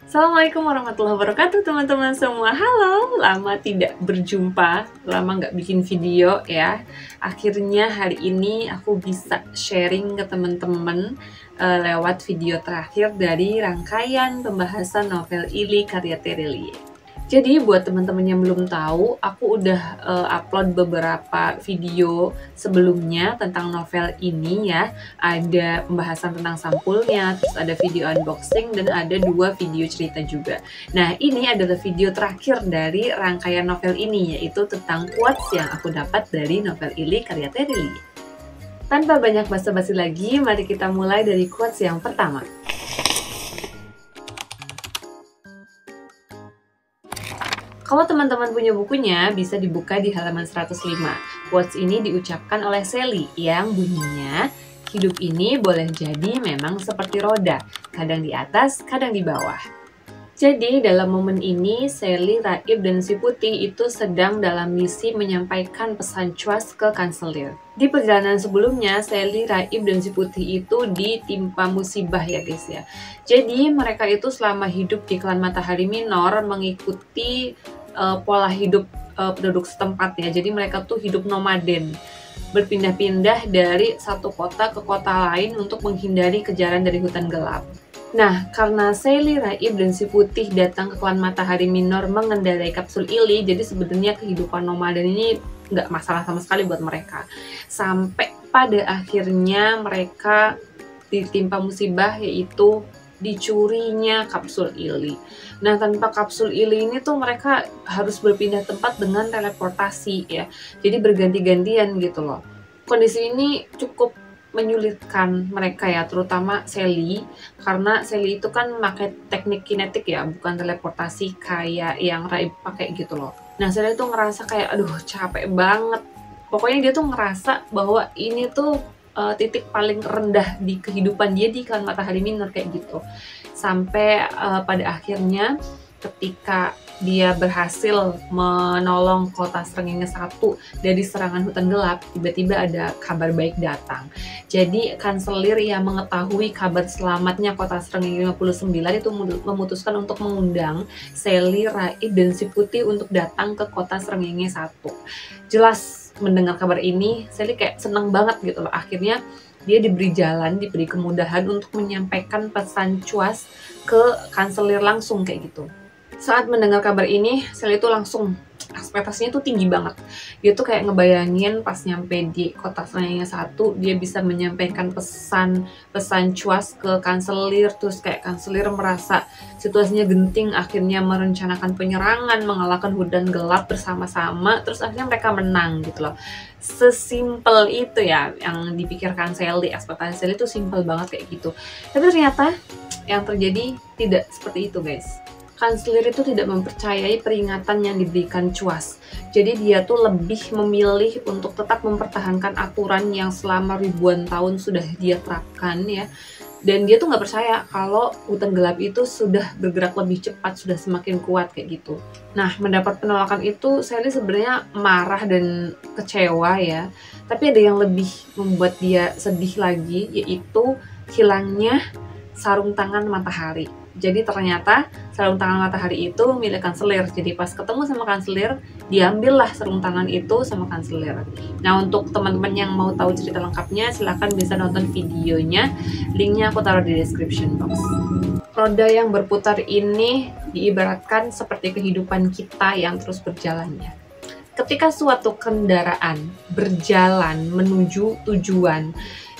Assalamualaikum warahmatullahi wabarakatuh teman-teman semua. Halo, lama tidak berjumpa, lama nggak bikin video ya. Akhirnya hari ini aku bisa sharing ke teman-teman lewat video terakhir dari rangkaian pembahasan novel Ili karya Terelie. Jadi buat teman-teman yang belum tahu, aku udah upload beberapa video sebelumnya tentang novel ini ya. Ada pembahasan tentang sampulnya, terus ada video unboxing, dan ada 2 video cerita juga. Nah, ini adalah video terakhir dari rangkaian novel ini, yaitu tentang quotes yang aku dapat dari novel Ili karya Terelie. Tanpa banyak basa-basi lagi, mari kita mulai dari quotes yang pertama. Kalau teman-teman punya bukunya, bisa dibuka di halaman 105. Quotes ini diucapkan oleh Sally yang bunyinya, hidup ini boleh jadi memang seperti roda, kadang di atas, kadang di bawah. Jadi dalam momen ini, Sally, Raib, dan si Putih itu sedang dalam misi menyampaikan pesan cuas ke kanselir. Di perjalanan sebelumnya, Sally, Raib, dan si Putih itu ditimpa musibah ya guys ya. Jadi mereka itu selama hidup di klan Matahari Minor mengikuti pola hidup penduduk setempat ya. Jadi mereka tuh hidup nomaden, berpindah-pindah dari satu kota ke kota lain untuk menghindari kejaran dari hutan gelap. Nah, karena Sally, Raib, dan si Putih datang ke klan Matahari Minor mengendarai kapsul Ili, jadi sebenarnya kehidupan nomaden ini nggak masalah sama sekali buat mereka. Sampai pada akhirnya mereka ditimpa musibah, yaitu dicurinya kapsul Ili. Nah, tanpa kapsul Ili ini tuh mereka harus berpindah tempat dengan teleportasi ya. Jadi berganti-gantian gitu loh. Kondisi ini cukup menyulitkan mereka ya, terutama Sally, karena Sally itu kan pakai teknik kinetik ya, bukan teleportasi kayak yang Raib pakai gitu loh. Nah, Sally tuh ngerasa kayak aduh capek banget. Pokoknya dia tuh ngerasa bahwa ini tuh titik paling rendah di kehidupan dia di klan Matahari Minor kayak gitu. Sampai pada akhirnya ketika dia berhasil menolong kota Srengenge 1 dari serangan hutan gelap, tiba-tiba ada kabar baik datang. Jadi kanselir yang mengetahui kabar selamatnya kota Srengenge 59 itu memutuskan untuk mengundang Sally, Raib, dan si Putih untuk datang ke kota Srengenge 1. Jelas mendengar kabar ini, Sally kayak seneng banget gitu loh. Akhirnya dia diberi jalan, diberi kemudahan untuk menyampaikan pesan cuas ke kanselir langsung kayak gitu. Saat mendengar kabar ini, Sally itu langsung ekspektasinya tuh tinggi banget. Dia tuh kayak ngebayangin pas nyampe di kota Srengenge 1, dia bisa menyampaikan pesan cuas ke kanselir, terus kayak kanselir merasa situasinya genting, akhirnya merencanakan penyerangan, mengalahkan hutan gelap bersama-sama, terus akhirnya mereka menang gitu loh. Sesimpel itu ya yang dipikirkan Sally, ekspektasi Sally tuh simpel banget kayak gitu. Tapi ternyata yang terjadi tidak seperti itu guys. Kanselir itu tidak mempercayai peringatan yang diberikan cuas. Jadi dia tuh lebih memilih untuk tetap mempertahankan aturan yang selama ribuan tahun sudah dia terapkan ya. Dan dia tuh nggak percaya kalau hutan gelap itu sudah bergerak lebih cepat, sudah semakin kuat kayak gitu. Nah, mendapat penolakan itu, Sally sebenarnya marah dan kecewa ya. Tapi ada yang lebih membuat dia sedih lagi, yaitu hilangnya sarung tangan matahari. Jadi ternyata sarung tangan matahari itu milik kanselir. Jadi pas ketemu sama kanselir, diambillah sarung tangan itu sama kanselir. Nah, untuk teman-teman yang mau tahu cerita lengkapnya, silahkan bisa nonton videonya. Linknya aku taruh di description box. Roda yang berputar ini diibaratkan seperti kehidupan kita yang terus berjalannya. Ketika suatu kendaraan berjalan menuju tujuan,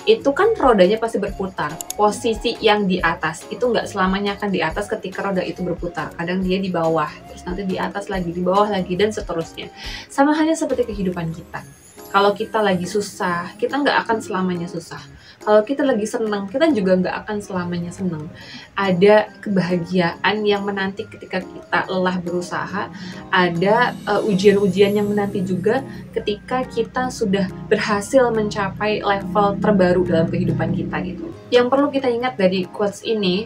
itu kan rodanya pasti berputar. Posisi yang di atas itu nggak selamanya akan di atas ketika roda itu berputar. Kadang dia di bawah, terus nanti di atas lagi, di bawah lagi, dan seterusnya. Sama halnya seperti kehidupan kita. Kalau kita lagi susah, kita nggak akan selamanya susah. Kalau kita lagi senang, kita juga nggak akan selamanya senang. Ada kebahagiaan yang menanti ketika kita lelah berusaha. Ada ujian-ujian yang menanti juga ketika kita sudah berhasil mencapai level terbaru dalam kehidupan kita gitu. Yang perlu kita ingat dari quotes ini,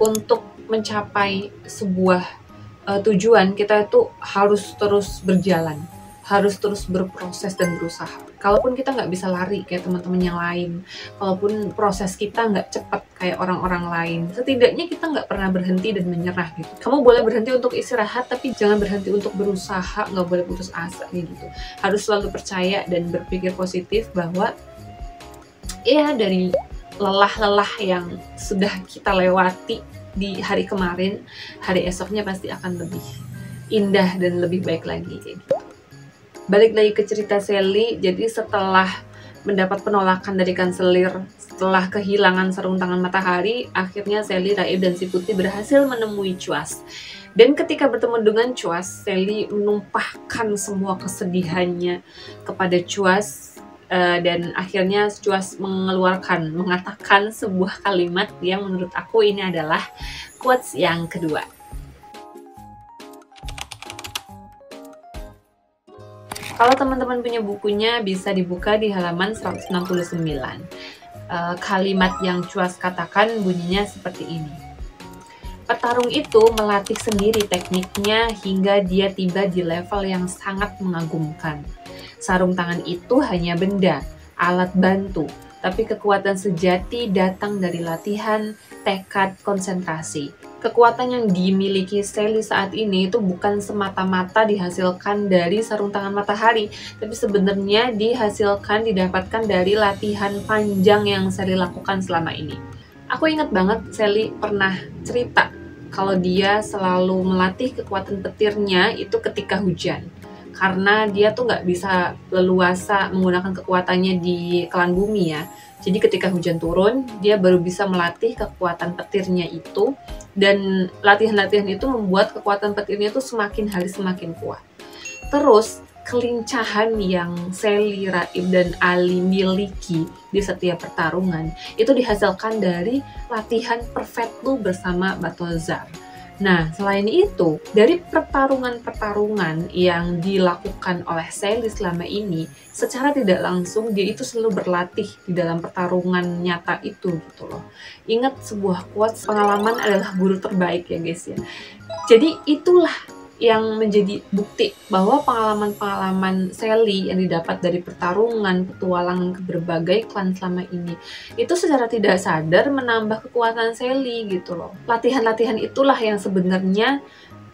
untuk mencapai sebuah tujuan, kita itu harus terus berjalan. harus terus berproses dan berusaha. Kalaupun kita nggak bisa lari kayak teman-teman yang lain, kalaupun proses kita nggak cepat kayak orang-orang lain, setidaknya kita nggak pernah berhenti dan menyerah gitu. Kamu boleh berhenti untuk istirahat, tapi jangan berhenti untuk berusaha, nggak boleh putus asa gitu. Harus selalu percaya dan berpikir positif bahwa ya dari lelah-lelah yang sudah kita lewati di hari kemarin, hari esoknya pasti akan lebih indah dan lebih baik lagi kayak gitu. Balik lagi ke cerita Sally, jadi setelah mendapat penolakan dari kanselir, setelah kehilangan sarung tangan matahari, akhirnya Sally, Raib, dan si Putih berhasil menemui Chuas. Dan ketika bertemu dengan Chuas, Sally menumpahkan semua kesedihannya kepada Chuas, dan akhirnya Chuas mengatakan sebuah kalimat yang menurut aku ini adalah quotes yang kedua. Kalau teman-teman punya bukunya, bisa dibuka di halaman 169. Kalimat yang Chuas katakan bunyinya seperti ini. Petarung itu melatih sendiri tekniknya hingga dia tiba di level yang sangat mengagumkan. Sarung tangan itu hanya benda, alat bantu, tapi kekuatan sejati datang dari latihan, tekad, konsentrasi. Kekuatan yang dimiliki Sally saat ini itu bukan semata-mata dihasilkan dari sarung tangan matahari, tapi sebenarnya didapatkan dari latihan panjang yang Sally lakukan selama ini. Aku ingat banget Sally pernah cerita kalau dia selalu melatih kekuatan petirnya itu ketika hujan. Karena dia tuh nggak bisa leluasa menggunakan kekuatannya di kelan bumi ya. Jadi ketika hujan turun, dia baru bisa melatih kekuatan petirnya itu, dan latihan-latihan itu membuat kekuatan petirnya itu semakin hari semakin kuat. Terus, kelincahan yang Sally, Raib, dan Ali miliki di setiap pertarungan, itu dihasilkan dari latihan Perfectlu bersama Batozar. Nah, selain itu, dari pertarungan-pertarungan yang dilakukan oleh Sally selama ini, secara tidak langsung dia itu selalu berlatih di dalam pertarungan nyata itu gitu loh. Ingat sebuah quotes, pengalaman adalah guru terbaik ya guys ya. Jadi itulah yang menjadi bukti bahwa pengalaman-pengalaman Sally yang didapat dari pertarungan, petualangan ke berbagai klan selama ini, itu secara tidak sadar menambah kekuatan Sally gitu loh. Latihan-latihan itulah yang sebenarnya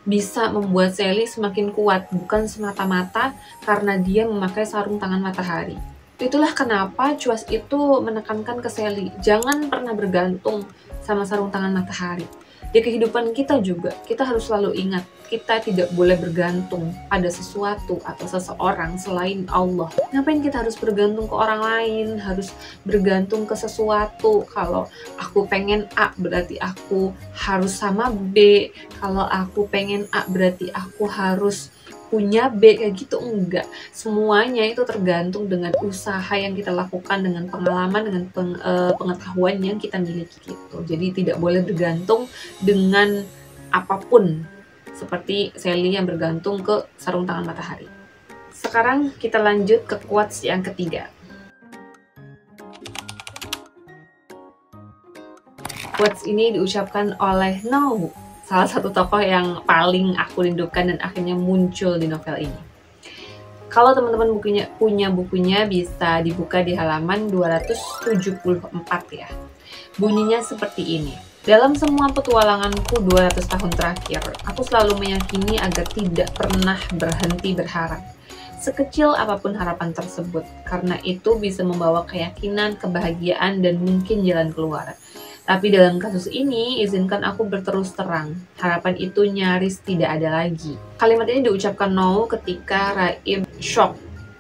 bisa membuat Sally semakin kuat, bukan semata-mata karena dia memakai sarung tangan matahari. Itulah kenapa Chuas itu menekankan ke Sally, jangan pernah bergantung sama sarung tangan matahari. Di kehidupan kita juga, kita harus selalu ingat, kita tidak boleh bergantung pada sesuatu atau seseorang selain Allah. Ngapain kita harus bergantung ke orang lain, harus bergantung ke sesuatu? Kalau aku pengen A, berarti aku harus sama B. Kalau aku pengen A, berarti aku harus punya B, kayak gitu. Enggak, semuanya itu tergantung dengan usaha yang kita lakukan, dengan pengalaman, dengan pengetahuan yang kita miliki gitu. Jadi tidak boleh bergantung dengan apapun, seperti Sally yang bergantung ke sarung tangan matahari. Sekarang kita lanjut ke quotes yang ketiga. Quotes ini diucapkan oleh No, salah satu tokoh yang paling aku rindukan dan akhirnya muncul di novel ini. Kalau teman-teman punya bukunya, bisa dibuka di halaman 274 ya. Bunyinya seperti ini. Dalam semua petualanganku 200 tahun terakhir, aku selalu meyakini agar tidak pernah berhenti berharap. Sekecil apapun harapan tersebut, karena itu bisa membawa keyakinan, kebahagiaan, dan mungkin jalan keluar. Tapi dalam kasus ini, izinkan aku berterus terang. Harapan itu nyaris tidak ada lagi. Kalimat ini diucapkan No ketika Raib shock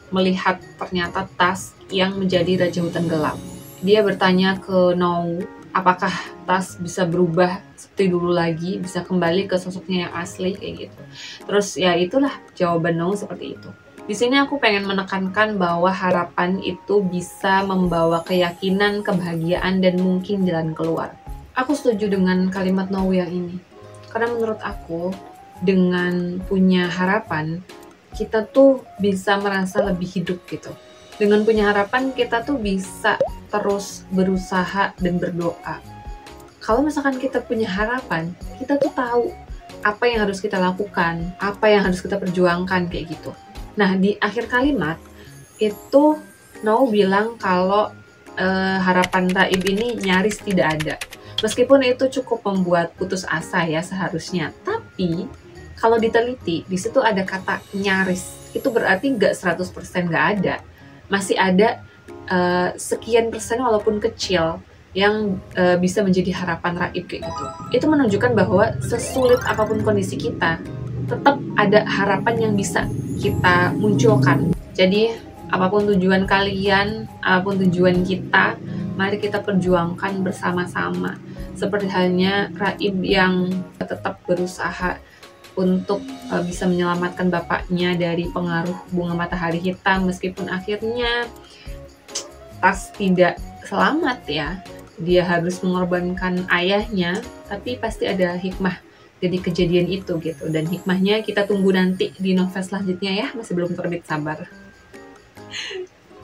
melihat ternyata Tas yang menjadi Raja Hutan Gelap. Dia bertanya ke No, apakah Tas bisa berubah seperti dulu lagi, bisa kembali ke sosoknya yang asli kayak gitu. Terus ya itulah jawaban No seperti itu. Di sini aku pengen menekankan bahwa harapan itu bisa membawa keyakinan, kebahagiaan, dan mungkin jalan keluar. Aku setuju dengan kalimat No yang ini. Karena menurut aku, dengan punya harapan, kita tuh bisa merasa lebih hidup gitu. Dengan punya harapan, kita tuh bisa terus berusaha dan berdoa. Kalau misalkan kita punya harapan, kita tuh tahu apa yang harus kita lakukan, apa yang harus kita perjuangkan kayak gitu. Nah, di akhir kalimat itu Now bilang kalau harapan Raib ini nyaris tidak ada. Meskipun itu cukup membuat putus asa ya seharusnya. Tapi kalau diteliti, di situ ada kata nyaris. Itu berarti nggak 100% nggak ada. Masih ada sekian persen walaupun kecil yang bisa menjadi harapan Raib kayak gitu. Itu menunjukkan bahwa sesulit apapun kondisi kita, tetap ada harapan yang bisa kita munculkan. Jadi apapun tujuan kalian, apapun tujuan kita, mari kita perjuangkan bersama-sama. Seperti halnya Raib yang tetap berusaha untuk bisa menyelamatkan bapaknya dari pengaruh bunga matahari hitam, meskipun akhirnya tas tidak selamat ya. Dia harus mengorbankan ayahnya, tapi pasti ada hikmah dari kejadian itu gitu. Dan hikmahnya kita tunggu nanti di novel selanjutnya ya, masih belum terbit, sabar.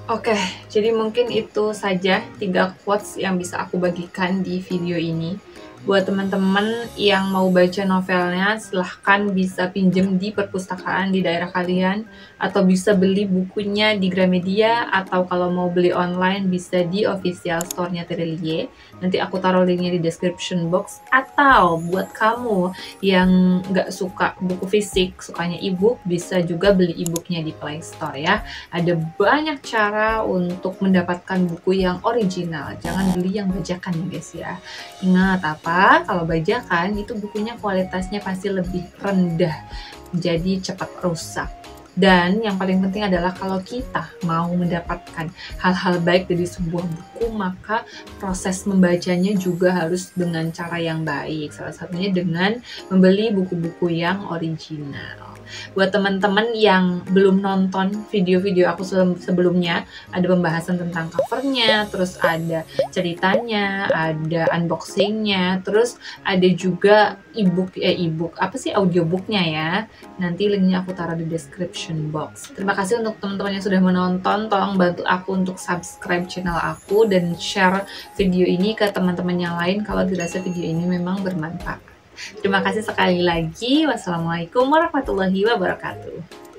Oke, jadi mungkin itu saja 3 quotes yang bisa aku bagikan di video ini. Buat teman-teman yang mau baca novelnya, silahkan bisa pinjem di perpustakaan di daerah kalian, atau bisa beli bukunya di Gramedia, atau kalau mau beli online bisa di official store-nya Terelie. Nanti aku taruh linknya di description box. Atau buat kamu yang nggak suka buku fisik, sukanya ebook, bisa juga beli ebooknya di Play Store ya. Ada banyak cara untuk mendapatkan buku yang original. Jangan beli yang bajakan ya guys ya. Ingat apa? Kalau bajakan itu bukunya kualitasnya pasti lebih rendah, jadi cepat rusak. Dan yang paling penting adalah kalau kita mau mendapatkan hal-hal baik dari sebuah buku, maka proses membacanya juga harus dengan cara yang baik. Salah satunya dengan membeli buku-buku yang original. Buat teman-teman yang belum nonton video-video aku sebelumnya, ada pembahasan tentang covernya, terus ada ceritanya, ada unboxingnya, terus ada juga audiobooknya ya. Nanti linknya aku taruh di description box. Terima kasih untuk teman-teman yang sudah menonton. Tolong bantu aku untuk subscribe channel aku dan share video ini ke teman-teman yang lain kalau dirasa video ini memang bermanfaat. Terima kasih sekali lagi. Wassalamualaikum warahmatullahi wabarakatuh.